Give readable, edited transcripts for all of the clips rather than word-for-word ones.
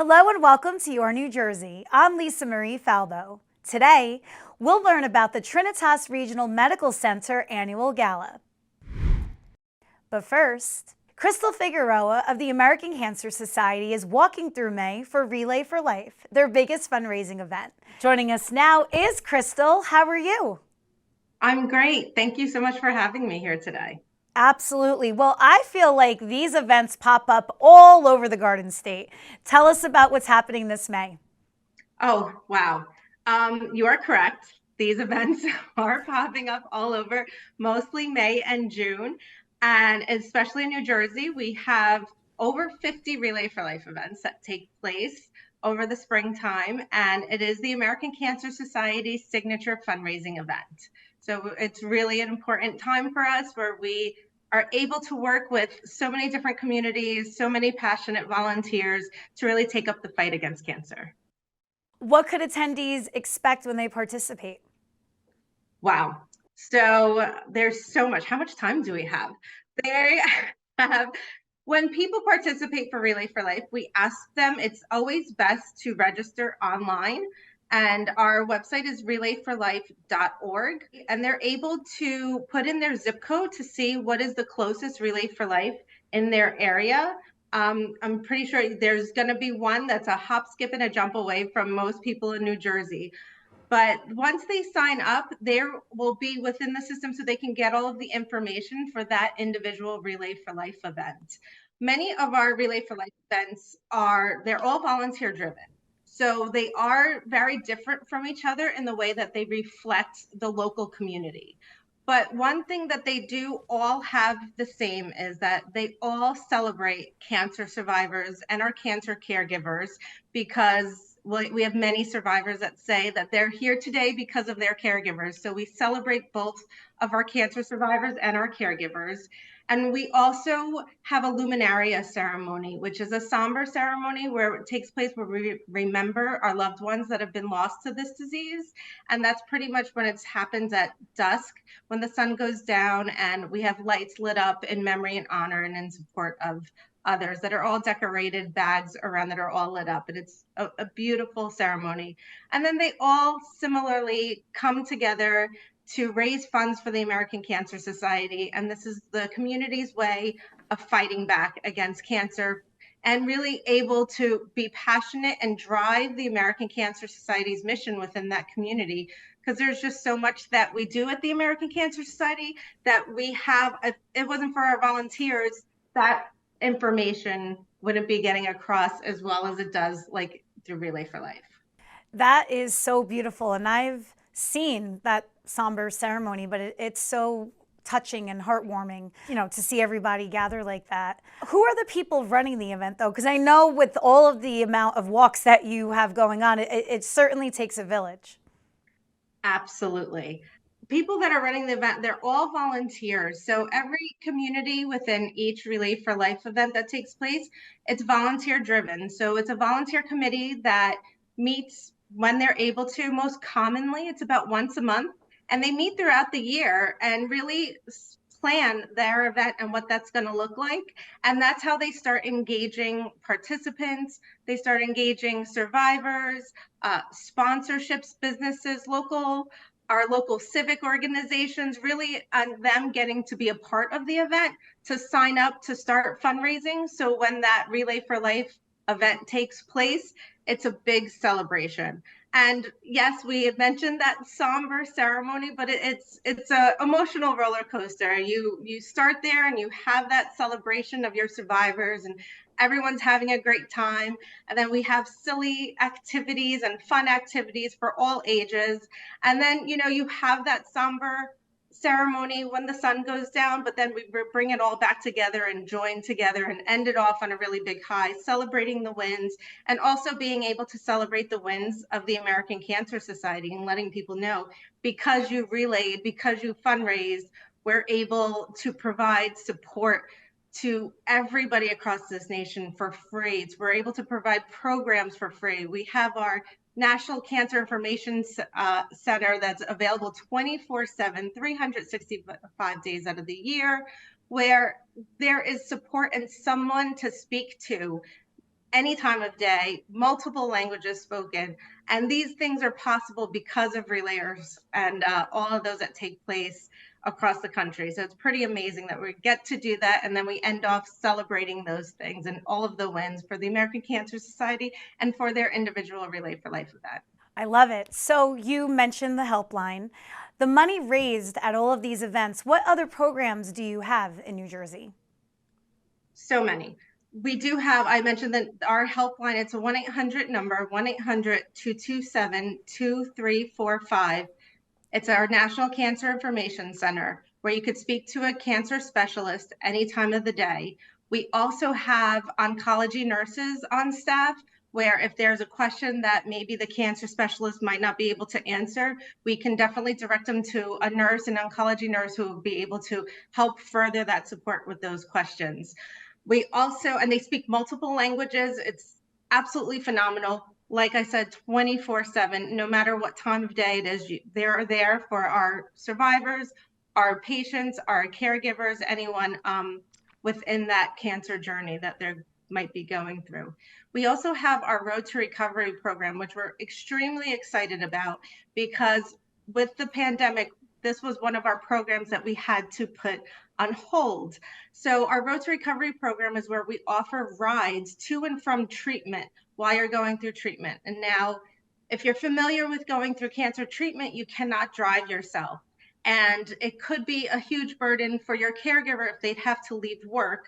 Hello and welcome to Your New Jersey. I'm Lisa Marie Falbo. Today, we'll learn about the Trinitas Regional Medical Center Annual Gala. But first, Crystal Figueroa of the American Cancer Society is walking through May for Relay for Life, their biggest fundraising event. Joining us now is Crystal. How are you? I'm great. Thank you so much for having me here today. Absolutely. Well, I feel like these events pop up all over the Garden State. Tell us about what's happening this May. Oh, wow. You are correct. These events are popping up all over, mostly May and June. And especially in New Jersey, we have over 50 Relay for Life events that take place over the springtime. And it is the American Cancer Society's signature fundraising event. So it's really an important time for us where we are able to work with so many different communities, so many passionate volunteers to really take up the fight against cancer. What could attendees expect when they participate? Wow. So there's so much. How much time do we have? They have, when people participate for Relay for Life, we ask them, it's always best to register online. And our website is relayforlife.org. And they're able to put in their zip code to see what is the closest Relay for Life in their area. I'm pretty sure there's going to be one that's a hop, skip, and a jump away from most people in New Jersey. But once they sign up, there will be within the system so they can get all of the information for that individual Relay for Life event. Many of our Relay for Life events they're all volunteer driven. So they are very different from each other in the way that they reflect the local community. But one thing that they do all have the same is that they all celebrate cancer survivors and our cancer caregivers because we have many survivors that say that they're here today because of their caregivers. So we celebrate both of our cancer survivors and our caregivers. And we also have a luminaria ceremony, which is a somber ceremony where it takes place where we remember our loved ones that have been lost to this disease. And that's pretty much when it happens at dusk, when the sun goes down and we have lights lit up in memory and honor and in support of others that are all decorated bags around that are all lit up. And it's a beautiful ceremony. And then they all similarly come together to raise funds for the American Cancer Society. And this is the community's way of fighting back against cancer and really able to be passionate and drive the American Cancer Society's mission within that community. Because there's just so much that we do at the American Cancer Society that we have, if it wasn't for our volunteers, that information wouldn't be getting across as well as it does like through Relay for Life. That is so beautiful. And I've seen that somber ceremony, but it's so touching and heartwarming, to see everybody gather like that. Who are the people running the event, though? Because I know with all of the amount of walks that you have going on, it certainly takes a village. Absolutely. People that are running the event, they're all volunteers. So every community within each Relay for Life event that takes place, it's volunteer driven. So it's a volunteer committee that meets when they're able to. Most commonly, it's about once a month, and they meet throughout the year and really plan their event and what that's going to look like. And that's how they start engaging participants. They start engaging survivors, sponsorships, businesses, our local civic organizations, really on them getting to be a part of the event, to sign up to start fundraising. So when that Relay for Life event takes place, it's a big celebration. And yes, we had mentioned that somber ceremony, but it's a emotional roller coaster. You start there and you have that celebration of your survivors and everyone's having a great time. And then we have silly activities and fun activities for all ages. And then, you have that somber ceremony when the sun goes down, but then we bring it all back together and join together and end it off on a really big high, celebrating the wins and also being able to celebrate the wins of the American Cancer Society and letting people know because you relayed, because you fundraised, we're able to provide support to everybody across this nation for free. We're able to provide programs for free. We have our National Cancer Information Center that's available 24/7, 365 days out of the year, where there is support and someone to speak to any time of day, multiple languages spoken. And these things are possible because of relayers and all of those that take place across the country. So it's pretty amazing that we get to do that. And then we end off celebrating those things and all of the wins for the American Cancer Society and for their individual Relay for Life event. I love it. So you mentioned the helpline. The money raised at all of these events, what other programs do you have in New Jersey? So many. We do have, I mentioned that our helpline, it's a 1-800 number, 1-800-227-2345. It's our National Cancer Information Center where you could speak to a cancer specialist any time of the day. We also have oncology nurses on staff where if there's a question that maybe the cancer specialist might not be able to answer, we can definitely direct them to a nurse, an oncology nurse who will be able to help further that support with those questions. We also, and they speak multiple languages. It's absolutely phenomenal. Like I said, 24/7, no matter what time of day it is, they're there for our survivors, our patients, our caregivers, anyone within that cancer journey that they might be going through. We also have our Road to Recovery program, which we're extremely excited about because with the pandemic, this was one of our programs that we had to put on hold. So our Road to Recovery program is where we offer rides to and from treatment while you're going through treatment. And now, if you're familiar with going through cancer treatment, you cannot drive yourself. And it could be a huge burden for your caregiver if they'd have to leave work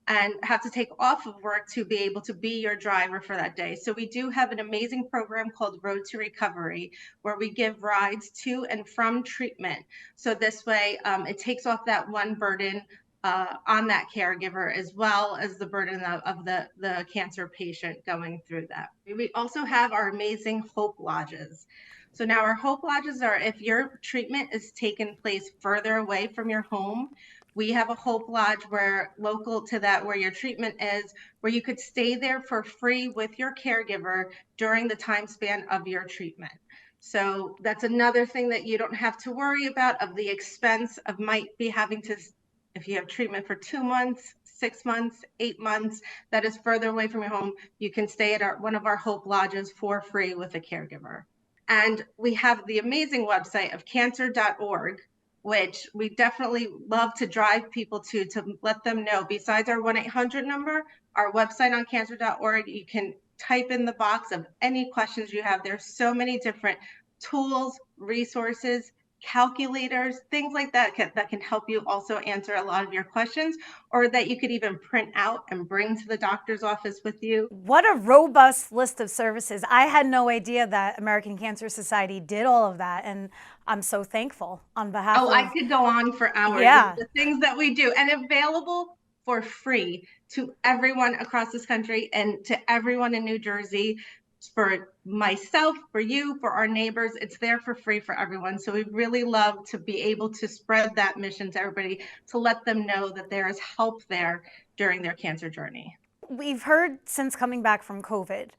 and have to take off of work to be able to be your driver for that day. So we do have an amazing program called Road to Recovery, where we give rides to and from treatment. So this way, it takes off that one burden on that caregiver, as well as the burden of the cancer patient going through that. We also have our amazing Hope Lodges. So now our Hope Lodges are if your treatment is taking place further away from your home, we have a Hope Lodge where local to that, where your treatment is, where you could stay there for free with your caregiver during the time span of your treatment. So that's another thing that you don't have to worry about of the expense of might be having to, if you have treatment for 2 months, 6 months, 8 months, that is further away from your home, you can stay at one of our Hope Lodges for free with a caregiver. And we have the amazing website of cancer.org, which we definitely love to drive people to let them know. Besides our 1-800 number, our website on cancer.org, you can type in the box of any questions you have. There's so many different tools, resources, calculators, things like that that can help you also answer a lot of your questions, or that you could even print out and bring to the doctor's office with you. What a robust list of services. I had no idea that American Cancer Society did all of that, and I'm so thankful on behalf of... I could go on for hours. Yeah. The things that we do, and available for free to everyone across this country and to everyone in New Jersey. For myself, for you, for our neighbors, it's there for free for everyone. So we really love to be able to spread that mission to everybody, to let them know that there is help there during their cancer journey. We've heard since coming back from COVID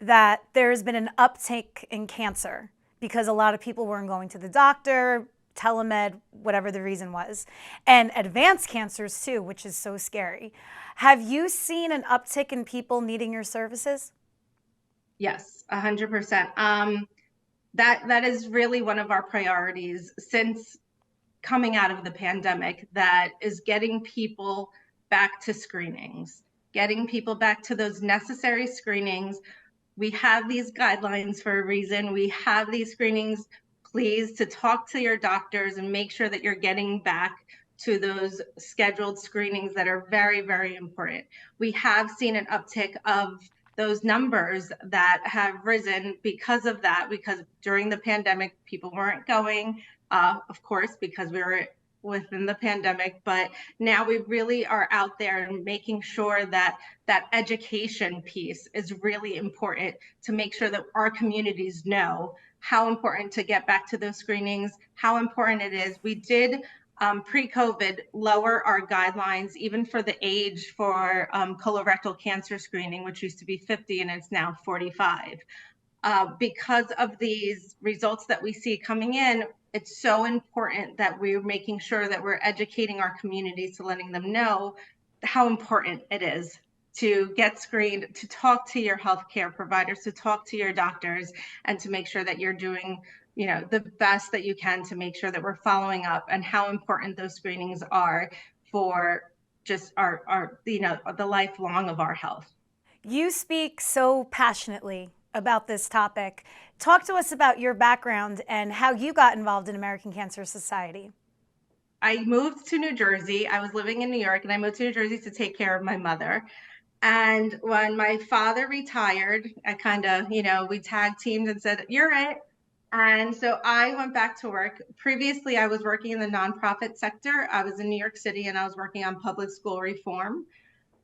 that there's been an uptick in cancer because a lot of people weren't going to the doctor, telemed, whatever the reason was, and advanced cancers too, which is so scary. Have you seen an uptick in people needing your services? Yes, 100%. That is really one of our priorities since coming out of the pandemic, that is getting people back to screenings, getting people back to those necessary screenings. We have these guidelines for a reason. We have these screenings. Please to talk to your doctors and make sure that you're getting back to those scheduled screenings that are very, very important. We have seen an uptick of those numbers that have risen because of that, because during the pandemic, people weren't going, of course, because we were within the pandemic, but now we really are out there and making sure that that education piece is really important to make sure that our communities know how important to get back to those screenings, how important it is. We did pre-COVID lower our guidelines even for the age for colorectal cancer screening, which used to be 50 and it's now 45. Because of these results that we see coming in, it's so important that we're making sure that we're educating our communities to letting them know how important it is to get screened, to talk to your healthcare providers, to talk to your doctors, and to make sure that you're doing, the best that you can to make sure that we're following up, and how important those screenings are for just our the lifelong of our health. You speak so passionately about this topic. Talk to us about your background and how you got involved in American Cancer Society. I moved to New Jersey. I was living in New York, and I moved to New Jersey to take care of my mother. And when my father retired, I kind of, we tag teamed and said, "You're it." And so I went back to work. Previously, I was working in the nonprofit sector. I was in New York City, and I was working on public school reform.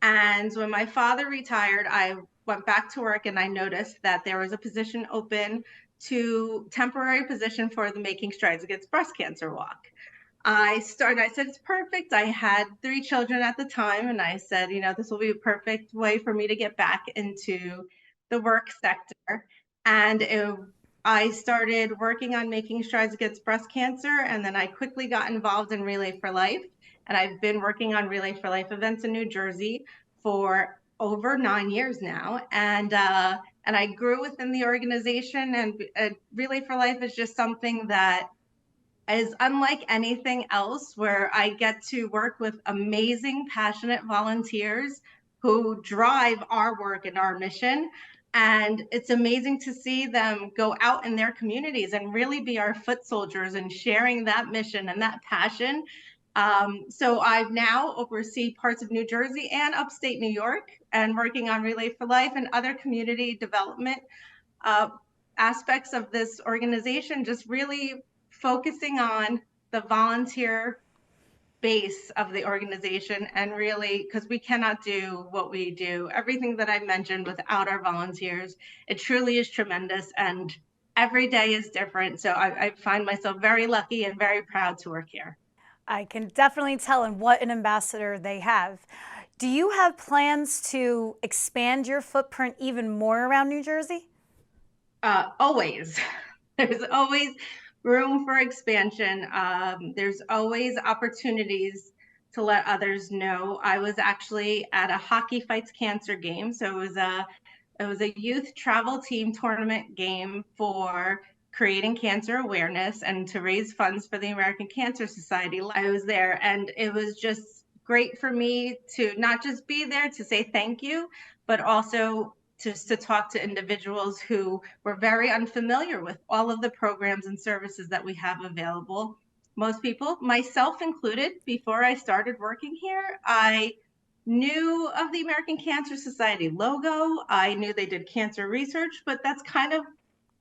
And when my father retired, I went back to work, and I noticed that there was a position open, to temporary position for the Making Strides Against Breast Cancer walk. I said, it's perfect. I had 3 children at the time, and I said, this will be a perfect way for me to get back into the work sector. And I started working on Making Strides Against Breast Cancer, and then I quickly got involved in Relay for Life. And I've been working on Relay for Life events in New Jersey for over 9 years now. And I grew within the organization, and Relay for Life is just something that is unlike anything else, where I get to work with amazing, passionate volunteers who drive our work and our mission. And it's amazing to see them go out in their communities and really be our foot soldiers and sharing that mission and that passion. So I've now oversee parts of New Jersey and upstate New York, and working on Relay for Life and other community development aspects of this organization, just really focusing on the volunteer base of the organization. And really, because we cannot do what we do, everything that I mentioned, without our volunteers. It truly is tremendous, and every day is different. So I find myself very lucky and very proud to work here. I can definitely tell, and what an ambassador they have. Do you have plans to expand your footprint even more around New Jersey? Always. There's always room for expansion. There's always opportunities to let others know. I was actually at a Hockey Fights Cancer game. So it was a youth travel team tournament game for creating cancer awareness and to raise funds for the American Cancer Society. I was there, and it was just great for me to not just be there to say thank you, but also just to talk to individuals who were very unfamiliar with all of the programs and services that we have available. Most people, myself included, before I started working here, I knew of the American Cancer Society logo. I knew they did cancer research, but that's kind of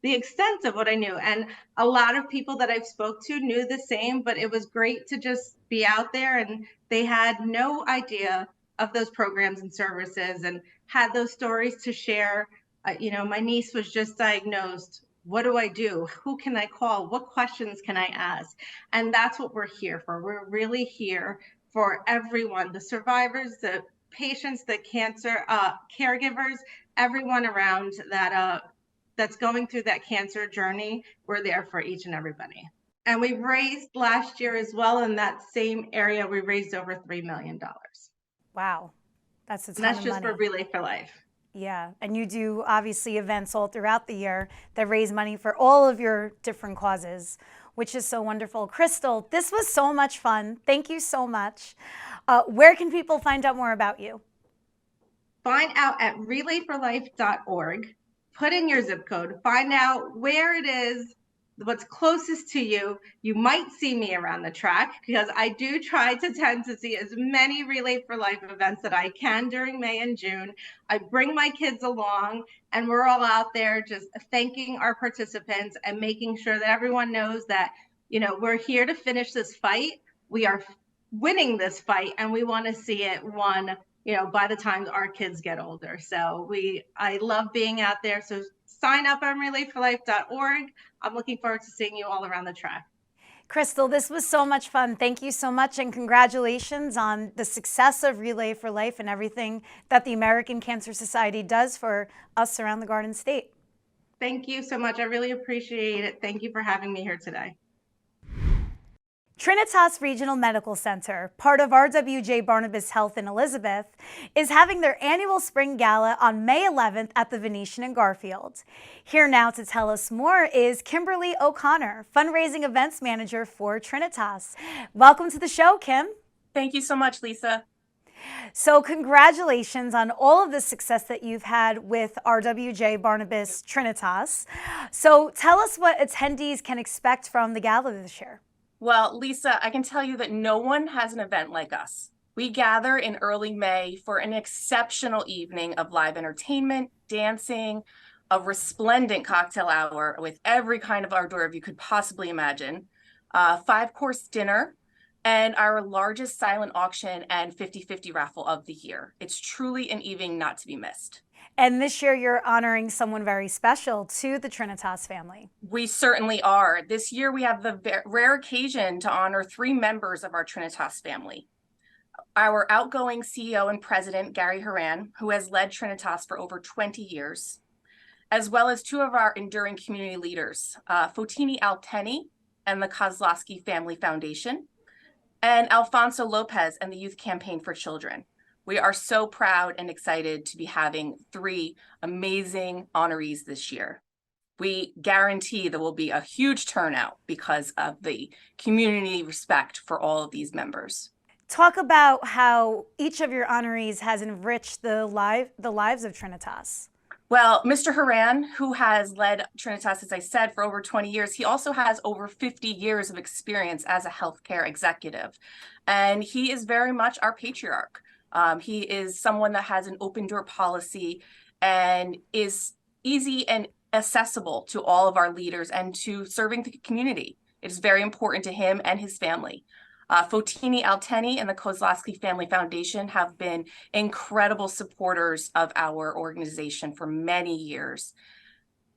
the extent of what I knew. And a lot of people that I've spoke to knew the same, but it was great to just be out there, and they had no idea of those programs and services, and had those stories to share. My niece was just diagnosed. What do I do? Who can I call? What questions can I ask? And that's what we're here for. We're really here for everyone, the survivors, the patients, the cancer caregivers, everyone around that that's going through that cancer journey. We're there for each and everybody. And we raised last year as well, in that same area, we raised over $3 million. Wow, that's a ton And that's of just money. for Relay for Life. Yeah, and you do obviously events all throughout the year that raise money for all of your different causes, which is so wonderful. Crystal, this was so much fun. Thank you so much. Where can people find out more about you? Find out at relayforlife.org. Put in your zip code. Find out where it is, what's closest to you. You might see me around the track, because I do try to tend to see as many Relay for Life events that I can during May and June. I bring my kids along, and we're all out there just thanking our participants and making sure that everyone knows that, we're here to finish this fight. We are winning this fight, and we want to see it won, by the time our kids get older. So I love being out there. So sign up on relayforlife.org. I'm looking forward to seeing you all around the track. Crystal, this was so much fun. Thank you so much, and congratulations on the success of Relay for Life and everything that the American Cancer Society does for us around the Garden State. Thank you so much. I really appreciate it. Thank you for having me here today. Trinitas Regional Medical Center, part of RWJBarnabas Health in Elizabeth, is having their annual spring gala on May 11th at the Venetian in Garfield. Here now to tell us more is Kimberly O'Connor, fundraising events manager for Trinitas. Welcome to the show, Kim. Thank you so much, Lisa. So congratulations on all of the success that you've had with RWJBarnabas Trinitas. So tell us what attendees can expect from the gala this year. Well, Lisa, I can tell you that no one has an event like us. We gather in early May for an exceptional evening of live entertainment, dancing, a resplendent cocktail hour with every kind of hors d'oeuvre you could possibly imagine, a 5-course dinner, and our largest silent auction and 50-50 raffle of the year. It's truly an evening not to be missed. And this year you're honoring someone very special to the Trinitas family. We certainly are. This year we have the rare occasion to honor 3 members of our Trinitas family. Our outgoing CEO and president, Gary Horan, who has led Trinitas for over 20 years, as well as 2 of our enduring community leaders, Fotini Alteni and the Kozlowski Family Foundation, and Alfonso Lopez and the Youth Campaign for Children. We are so proud and excited to be having 3 amazing honorees this year. We guarantee there will be a huge turnout because of the community respect for all of these members. Talk about how each of your honorees has enriched the lives of Trinitas. Well, Mr. Horan, who has led Trinitas, as I said, for over 20 years, he also has over 50 years of experience as a healthcare executive. And he is very much our patriarch. He is someone that has an open door policy and is easy and accessible to all of our leaders and to serving the community. It is very important to him and his family. Fotini Alteni and the Kozlowski Family Foundation have been incredible supporters of our organization for many years.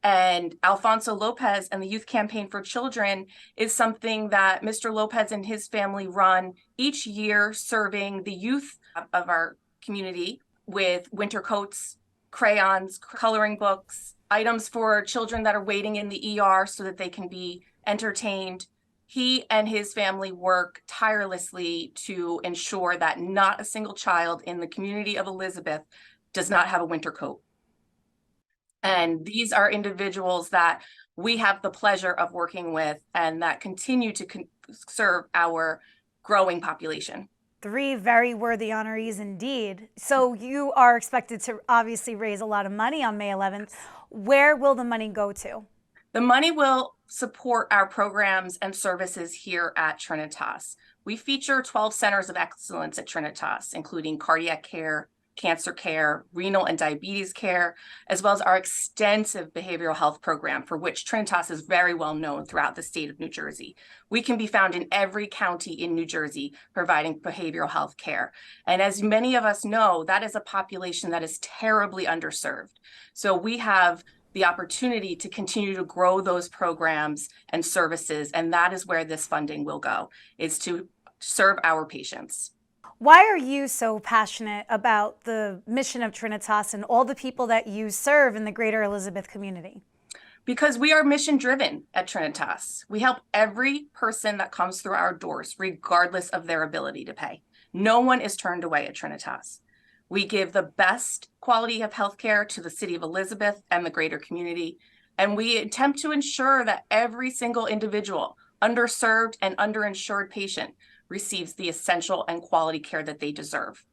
And Alfonso Lopez and the Youth Campaign for Children is something that Mr. Lopez and his family run each year, serving the youth of our community with winter coats, crayons, coloring books, items for children that are waiting in the ER so that they can be entertained. He and his family work tirelessly to ensure that not a single child in the community of Elizabeth does not have a winter coat. And these are individuals that we have the pleasure of working with and that continue to serve our growing population. 3 very worthy honorees indeed. So you are expected to obviously raise a lot of money on May 11th. Where will the money go to? The money will support our programs and services here at Trinitas. We feature 12 centers of excellence at Trinitas, including cardiac care, cancer care, renal and diabetes care, as well as our extensive behavioral health program, for which Trinitas is very well known throughout the state of New Jersey. We can be found in every county in New Jersey providing behavioral health care. And as many of us know, that is a population that is terribly underserved. So we have the opportunity to continue to grow those programs and services, and that is where this funding will go, is to serve our patients. Why are you so passionate about the mission of Trinitas and all the people that you serve in the greater Elizabeth community? Because we are mission driven at Trinitas. We help every person that comes through our doors, regardless of their ability to pay. No one is turned away at Trinitas. We give the best quality of healthcare to the city of Elizabeth and the greater community. And we attempt to ensure that every single individual, underserved and underinsured patient, receives the essential and quality care that they deserve.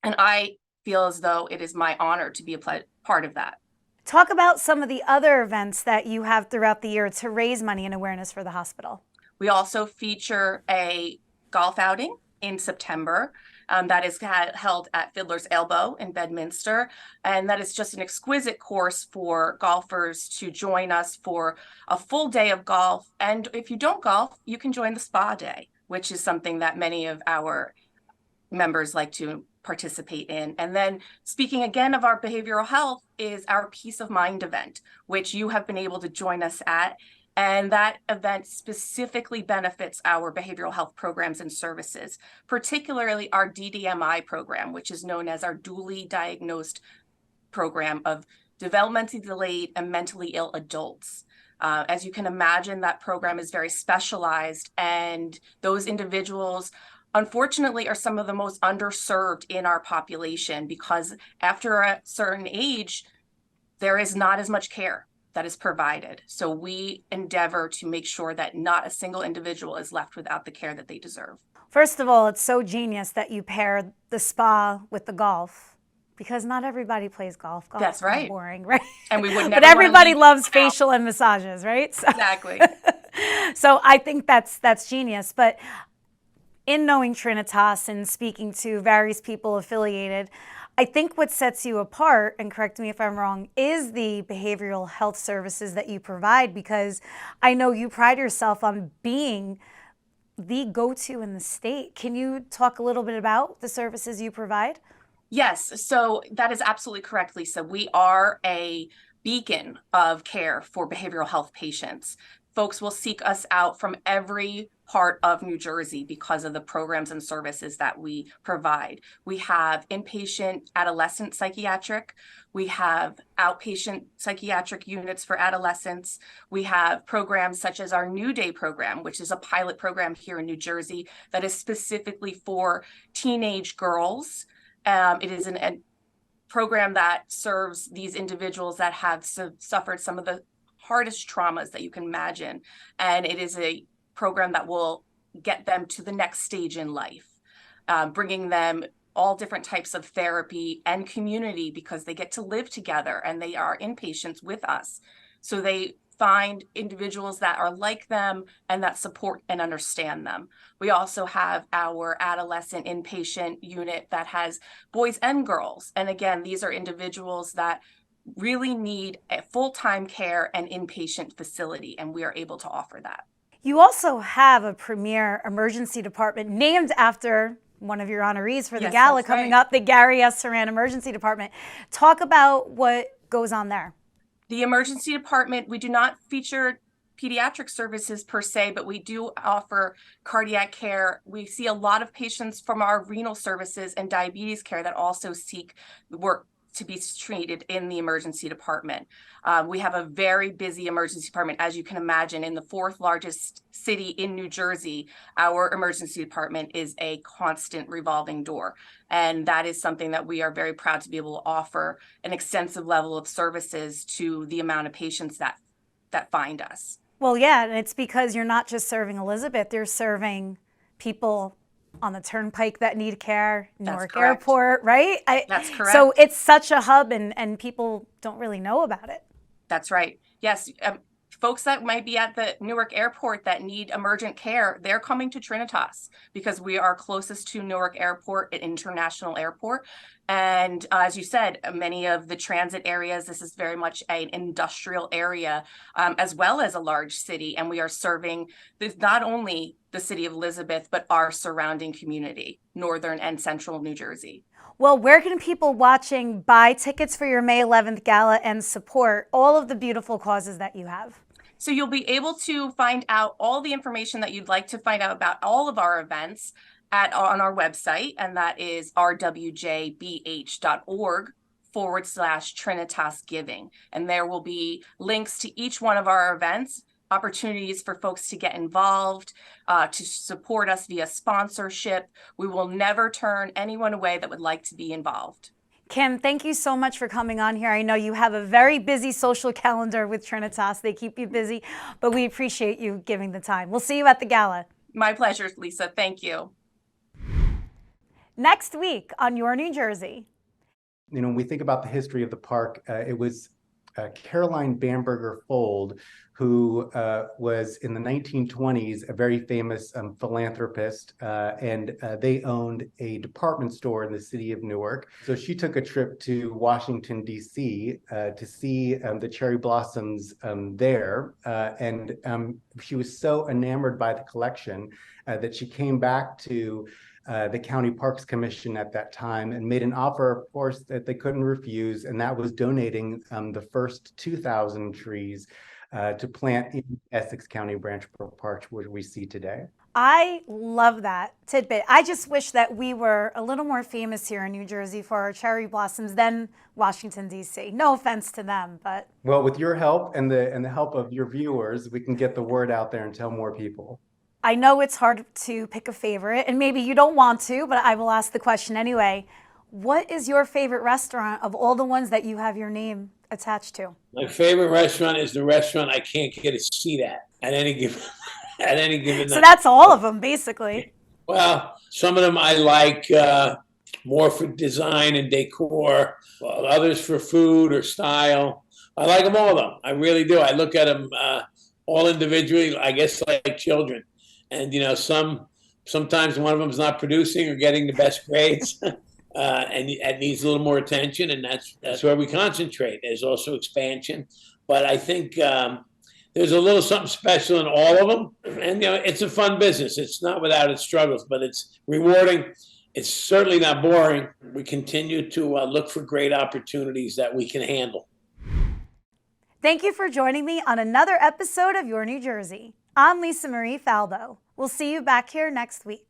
And I feel as though it is my honor to be a part of that. Talk about some of the other events that you have throughout the year to raise money and awareness for the hospital. We also feature a golf outing in September that is held at Fiddler's Elbow in Bedminster. And that is just an exquisite course for golfers to join us for a full day of golf. And if you don't golf, you can join the spa day, which is something that many of our members like to participate in. And then speaking again of our behavioral health is our Peace of Mind event, which you have been able to join us at. And that event specifically benefits our behavioral health programs and services, particularly our DDMI program, which is known as our dually diagnosed program of developmentally delayed and mentally ill adults. As you can imagine, that program is very specialized, and those individuals, unfortunately, are some of the most underserved in our population, because after a certain age, there is not as much care that is provided. So we endeavor to make sure that not a single individual is left without the care that they deserve. First of all, it's so genius that you pair the spa with the golf, because not everybody plays golf. Golf That's is kinda right. boring, right? And we would never But wanna everybody leave loves people out. facial and massages, right? So, Exactly. so I think that's genius. But in knowing Trinitas and speaking to various people affiliated, I think what sets you apart, and correct me if I'm wrong, is the behavioral health services that you provide, because I know you pride yourself on being the go-to in the state. Can you talk a little bit about the services you provide? Yes, so that is absolutely correct, Lisa. We are a beacon of care for behavioral health patients. Folks will seek us out from every part of New Jersey because of the programs and services that we provide. We have inpatient adolescent psychiatric. We have outpatient psychiatric units for adolescents. We have programs such as our New Day program, which is a pilot program here in New Jersey that is specifically for teenage girls. It is a program that serves these individuals that have suffered some of the hardest traumas that you can imagine. And it is a program that will get them to the next stage in life, bringing them all different types of therapy and community, because they get to live together and they are inpatients with us. So they find individuals that are like them and that support and understand them. We also have our adolescent inpatient unit that has boys and girls. And again, these are individuals that really need a full-time care and inpatient facility, and we are able to offer that. You also have a premier emergency department named after one of your honorees for the Yes, gala that's coming right. up, the Gary S. Saran Emergency Department. Talk about what goes on there. The emergency department, we do not feature pediatric services per se, but we do offer cardiac care. We see a lot of patients from our renal services and diabetes care that also seek work to be treated in the emergency department. We have a very busy emergency department. As you can imagine, in the fourth largest city in New Jersey, our emergency department is a constant revolving door. And that is something that we are very proud to be able to offer an extensive level of services to the amount of patients that find us. Well, yeah, and it's because you're not just serving Elizabeth, you're serving people on the turnpike that need care, Newark correct. Airport, right? That's correct. So it's such a hub, and people don't really know about it. That's right. Yes. Folks that might be at the Newark Airport that need emergent care, they're coming to Trinitas because we are closest to Newark Airport, an international airport. And as you said, many of the transit areas, this is very much an industrial area, as well as a large city. And we are serving not only the city of Elizabeth, but our surrounding community, northern and central New Jersey. Well, where can people watching buy tickets for your May 11th gala and support all of the beautiful causes that you have? So you'll be able to find out all the information that you'd like to find out about all of our events on our website, and that is rwjbh.org/Trinitas Giving. And there will be links to each one of our events, opportunities for folks to get involved, to support us via sponsorship. We will never turn anyone away that would like to be involved. Kim, thank you so much for coming on here. I know you have a very busy social calendar with Trinitas. They keep you busy, but we appreciate you giving the time. We'll see you at the gala. My pleasure, Lisa. Thank you. Next week on Your New Jersey. You know, when we think about the history of the park, it was Caroline Bamberger Fold, who was in the 1920s a very famous philanthropist, and they owned a department store in the city of Newark. So she took a trip to Washington, D.C. To see the cherry blossoms there, and she was so enamored by the collection that she came back to the County Parks Commission at that time and made an offer, of course, that they couldn't refuse, and that was donating the first 2,000 trees to plant in Essex County Branch Brook Park, which we see today. I love that tidbit. I just wish that we were a little more famous here in New Jersey for our cherry blossoms than Washington, D.C. No offense to them, but Well, with your help and the help of your viewers, we can get the word out there and tell more people. I know it's hard to pick a favorite, and maybe you don't want to, but I will ask the question anyway. What is your favorite restaurant of all the ones that you have your name attached to? My favorite restaurant is the restaurant I can't get a seat at any given at any given So night. that's all of them, basically. Well, some of them I like more for design and decor, while others for food or style. I like them all, though. I really do. I look at them all individually, I guess, like children. And sometimes one of them is not producing or getting the best grades, and it needs a little more attention. And that's where we concentrate. There's also expansion, but I think there's a little something special in all of them. And it's a fun business. It's not without its struggles, but it's rewarding. It's certainly not boring. We continue to look for great opportunities that we can handle. Thank you for joining me on another episode of Your New Jersey. I'm Lisa Marie Faldo. We'll see you back here next week.